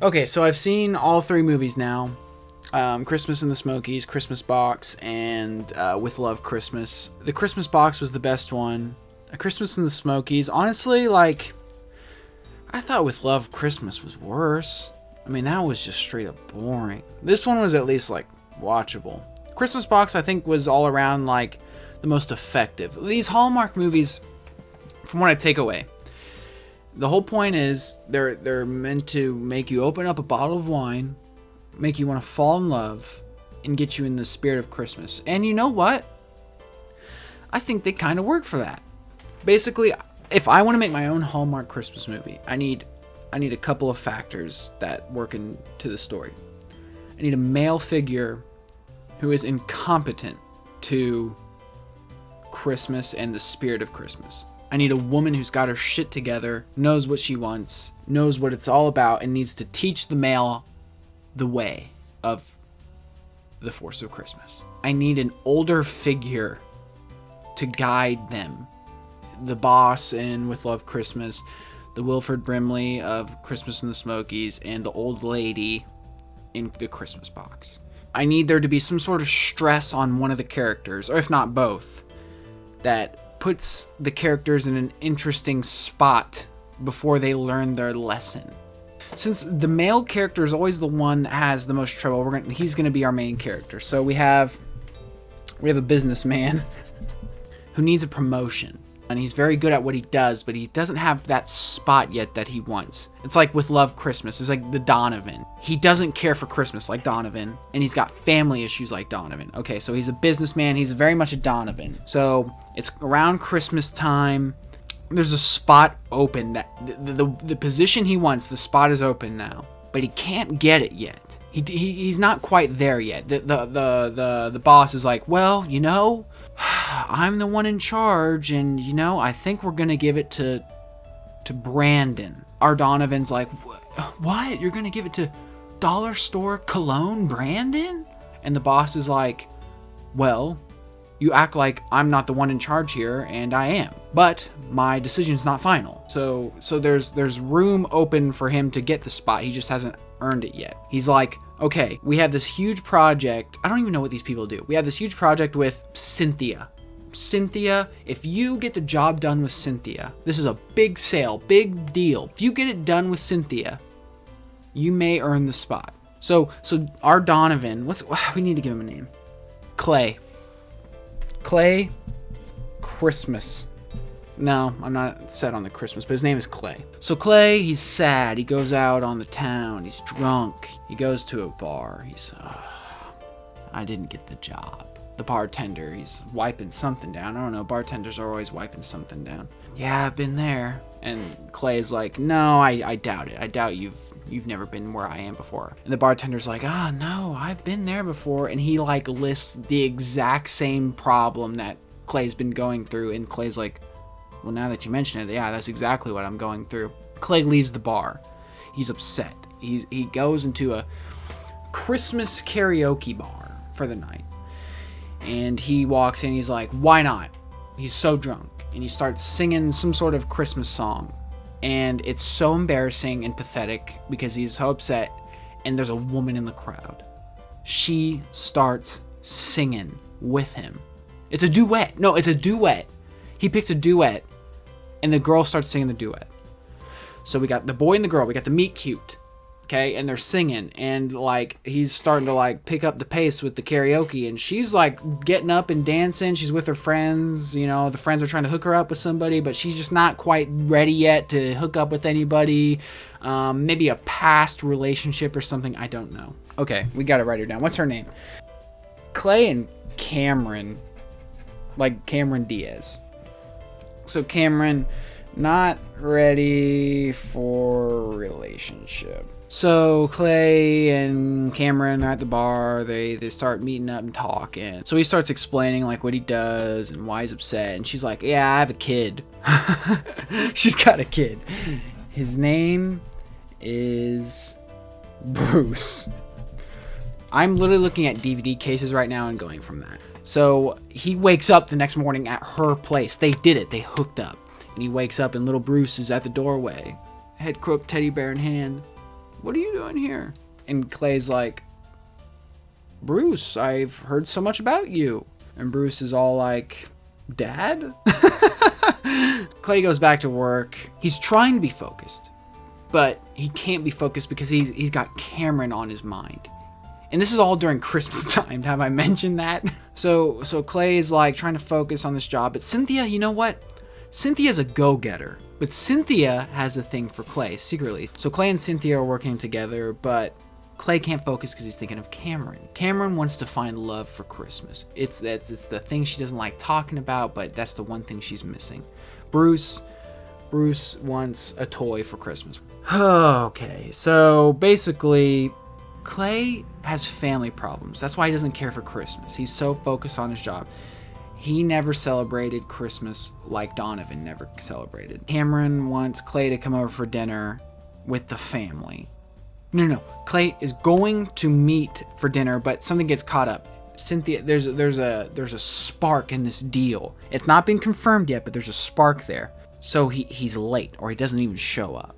Okay, so I've seen all 3 movies now. Christmas in the Smokies, Christmas Box, and With Love Christmas. The Christmas Box was the best one. Christmas in the Smokies, honestly, like, I thought With Love Christmas was worse. I mean, that was just straight up boring. This one was at least, like, watchable. Christmas Box, I think, was all around, like, the most effective. These Hallmark movies, from what I take away, the whole point is they're meant to make you open up a bottle of wine, make you want to fall in love, and get you in the spirit of Christmas. And you know what? I think they kind of work for that. Basically, if I want to make my own Hallmark Christmas movie, I need a couple of factors that work into the story. I need a male figure who is incompetent to Christmas and the spirit of Christmas. I need a woman who's got her shit together, knows what she wants, knows what it's all about, and needs to teach the male the way of the force of Christmas. I need an older figure to guide them. The boss in With Love Christmas, the Wilford Brimley of Christmas in the Smokies, and the old lady in the Christmas Box. I need there to be some sort of stress on one of the characters, or if not both, that puts the characters in an interesting spot before they learn their lesson. Since the male character is always the one that has the most trouble, he's going to be our main character. So we have a businessman who needs a promotion. And he's very good at what he does, but he doesn't have that spot yet that he wants. It's like With Love Christmas. It's like the Donovan. He doesn't care for Christmas like Donovan, and he's got family issues like Donovan. Okay, so he's a businessman. He's very much a Donovan. So it's around Christmas time. There's a spot open. That the position he wants, the spot is open now, but he can't get it yet. He's not quite there yet. The boss is like, well, you know, I'm the one in charge, and, you know, I think we're going to give it to Brandon. Our Donovan's like, what? You're going to give it to Dollar Store Cologne Brandon? And the boss is like, well, you act like I'm not the one in charge here, and I am. But my decision's not final. So there's room open for him to get the spot. He just hasn't earned it yet. He's like, okay, we have this huge project. I don't even know what these people do. We have this huge project with Cynthia. Cynthia, if you get the job done with Cynthia, this is a big sale, big deal. If you get it done with Cynthia, you may earn the spot. So our Donovan, we need to give him a name. Clay Christmas. No, I'm not set on the Christmas, but his name is Clay. So Clay, he's sad. He goes out on the town. He's drunk. He goes to a bar. He's, I didn't get the job. The bartender, he's wiping something down. I don't know, bartenders are always wiping something down. Yeah, I've been there. And Clay's like, no, I doubt it. I doubt you've never been where I am before. And the bartender's like, no, I've been there before. And he like lists the exact same problem that Clay's been going through. And Clay's like, well, now that you mention it, yeah, that's exactly what I'm going through. Clay leaves the bar. He's upset. He goes into a Christmas karaoke bar for the night. And he walks in, he's like, why not? He's so drunk. And he starts singing some sort of Christmas song. And it's so embarrassing and pathetic because he's so upset. And there's a woman in the crowd. She starts singing with him. It's a duet. No, it's a duet. He picks a duet, and the girl starts singing the duet. So we got the boy and the girl. We got the meet cute, okay? And they're singing, and, like, he's starting to, like, pick up the pace with the karaoke, and she's, like, getting up and dancing. She's with her friends. You know, the friends are trying to hook her up with somebody, but she's just not quite ready yet to hook up with anybody. Maybe a past relationship or something. I don't know. Okay, we got to write her down. What's her name? Clay and Cameron, like Cameron Diaz. So Cameron, not ready for relationship. So Clay and Cameron are at the bar. They start meeting up and talking. So he starts explaining like what he does and why he's upset. And she's like, yeah, I have a kid. She's got a kid. His name is Bruce. I'm literally looking at DVD cases right now and going from that. So he wakes up the next morning at her place. They did it. They hooked up. And he wakes up and little Bruce is at the doorway. Head crook, teddy bear in hand. what are you doing here? And Clay's like, Bruce, I've heard so much about you. And Bruce is all like, Dad? Clay goes back to work. He's trying to be focused, but he can't be focused because he's got Cameron on his mind. And this is all during Christmas time. Have I mentioned that? So Clay is like trying to focus on this job. But Cynthia, you know what? Cynthia's a go-getter. But Cynthia has a thing for Clay secretly. So Clay and Cynthia are working together, but Clay can't focus because he's thinking of Cameron. Cameron wants to find love for Christmas. It's the thing she doesn't like talking about, but that's the one thing she's missing. Bruce wants a toy for Christmas. Okay, so basically, Clay has family problems. That's why he doesn't care for Christmas. He's so focused on his job. He never celebrated Christmas like Donovan never celebrated. Cameron wants Clay to come over for dinner with the family. No. Clay is going to meet for dinner, but something gets caught up. Cynthia, there's a spark in this deal. It's not been confirmed yet, but there's a spark there. So he's late, or he doesn't even show up.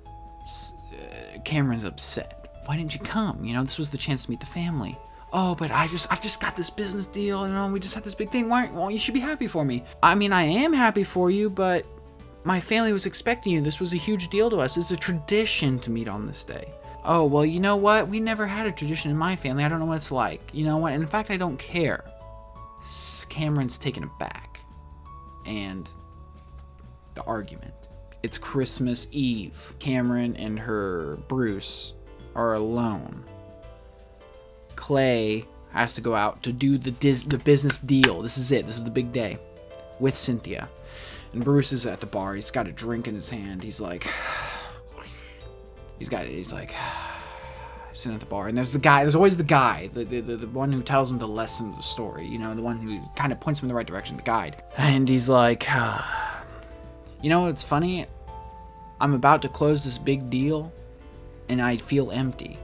Cameron's upset. Why didn't you come? You know, this was the chance to meet the family. Oh, but I've just got this business deal. You know, we just had this big thing. Well, you should be happy for me. I mean, I am happy for you, but my family was expecting you. This was a huge deal to us. It's a tradition to meet on this day. Oh, well, you know what? We never had a tradition in my family. I don't know what it's like. You know what? And in fact, I don't care. Cameron's taken aback. And the argument. It's Christmas Eve. Cameron and her Bruce are alone. Clay has to go out to do the business deal. This is it. This is the big day with Cynthia. And Bruce is at the bar. He's got a drink in his hand. He's like... He's like sitting at the bar, and there's always the guy, the one who tells him the lesson of the story, you know, the one who kind of points him in the right direction, the guide. And he's like, you know what's funny? I'm about to close this big deal, and I feel empty.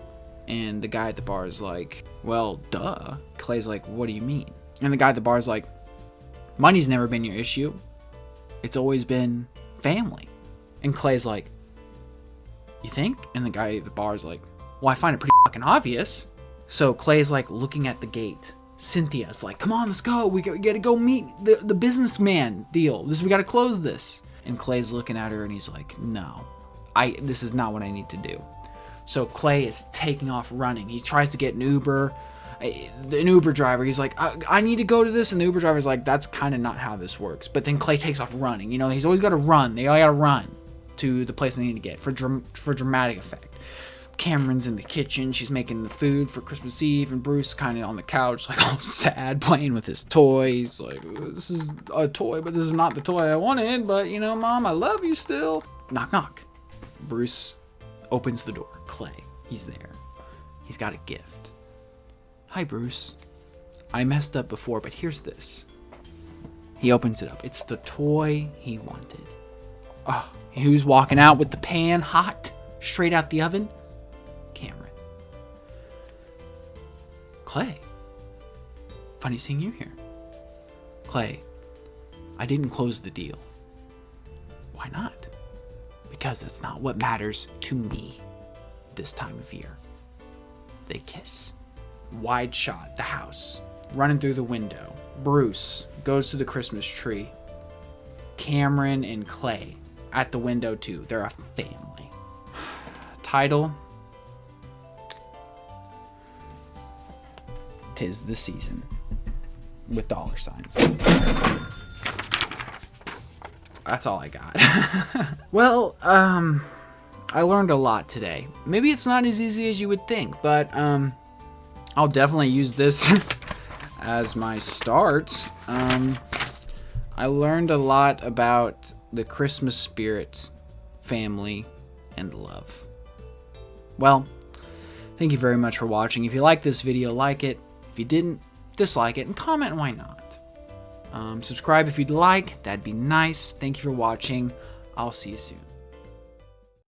And the guy at the bar is like, well, duh. Clay's like, what do you mean? And the guy at the bar is like, money's never been your issue. It's always been family. And Clay's like, you think? And the guy at the bar is like, well, I find it pretty fucking obvious. So Clay's like looking at the gate. Cynthia's like, come on, let's go. We gotta go meet the businessman deal. We gotta close this. And Clay's looking at her and he's like, no, this is not what I need to do. So Clay is taking off running. He tries to get an Uber. An Uber driver, he's like, I need to go to this. And the Uber driver's like, that's kind of not how this works. But then Clay takes off running. You know, he's always got to run. They all got to run to the place they need to get for dramatic effect. Cameron's in the kitchen. She's making the food for Christmas Eve. And Bruce kind of on the couch, like all sad, playing with his toy. He's like, this is a toy, but this is not the toy I wanted. But, you know, Mom, I love you still. Knock, knock. Bruce opens the door. Clay, he's there. He's got a gift. Hi, Bruce. I messed up before, but here's this. He opens it up. It's the toy he wanted. Oh, who's walking out with the pan hot, straight out the oven? Cameron. Clay. Funny seeing you here. Clay, I didn't close the deal. Why not? Because that's not what matters to me this time of year. They kiss. Wide shot, the house, running through the window. Bruce goes to the Christmas tree. Cameron and Clay at the window too. They're a family. Title: 'Tis the Season, with dollar signs. That's all I got. Well, I learned a lot today. Maybe it's not as easy as you would think, but I'll definitely use this as my start. I learned a lot about the Christmas spirit, family, and love. Well, thank you very much for watching. If you liked this video, like it. If you didn't, dislike it, and comment why not. Subscribe if you'd like. That'd be nice. Thank you for watching. I'll see you soon.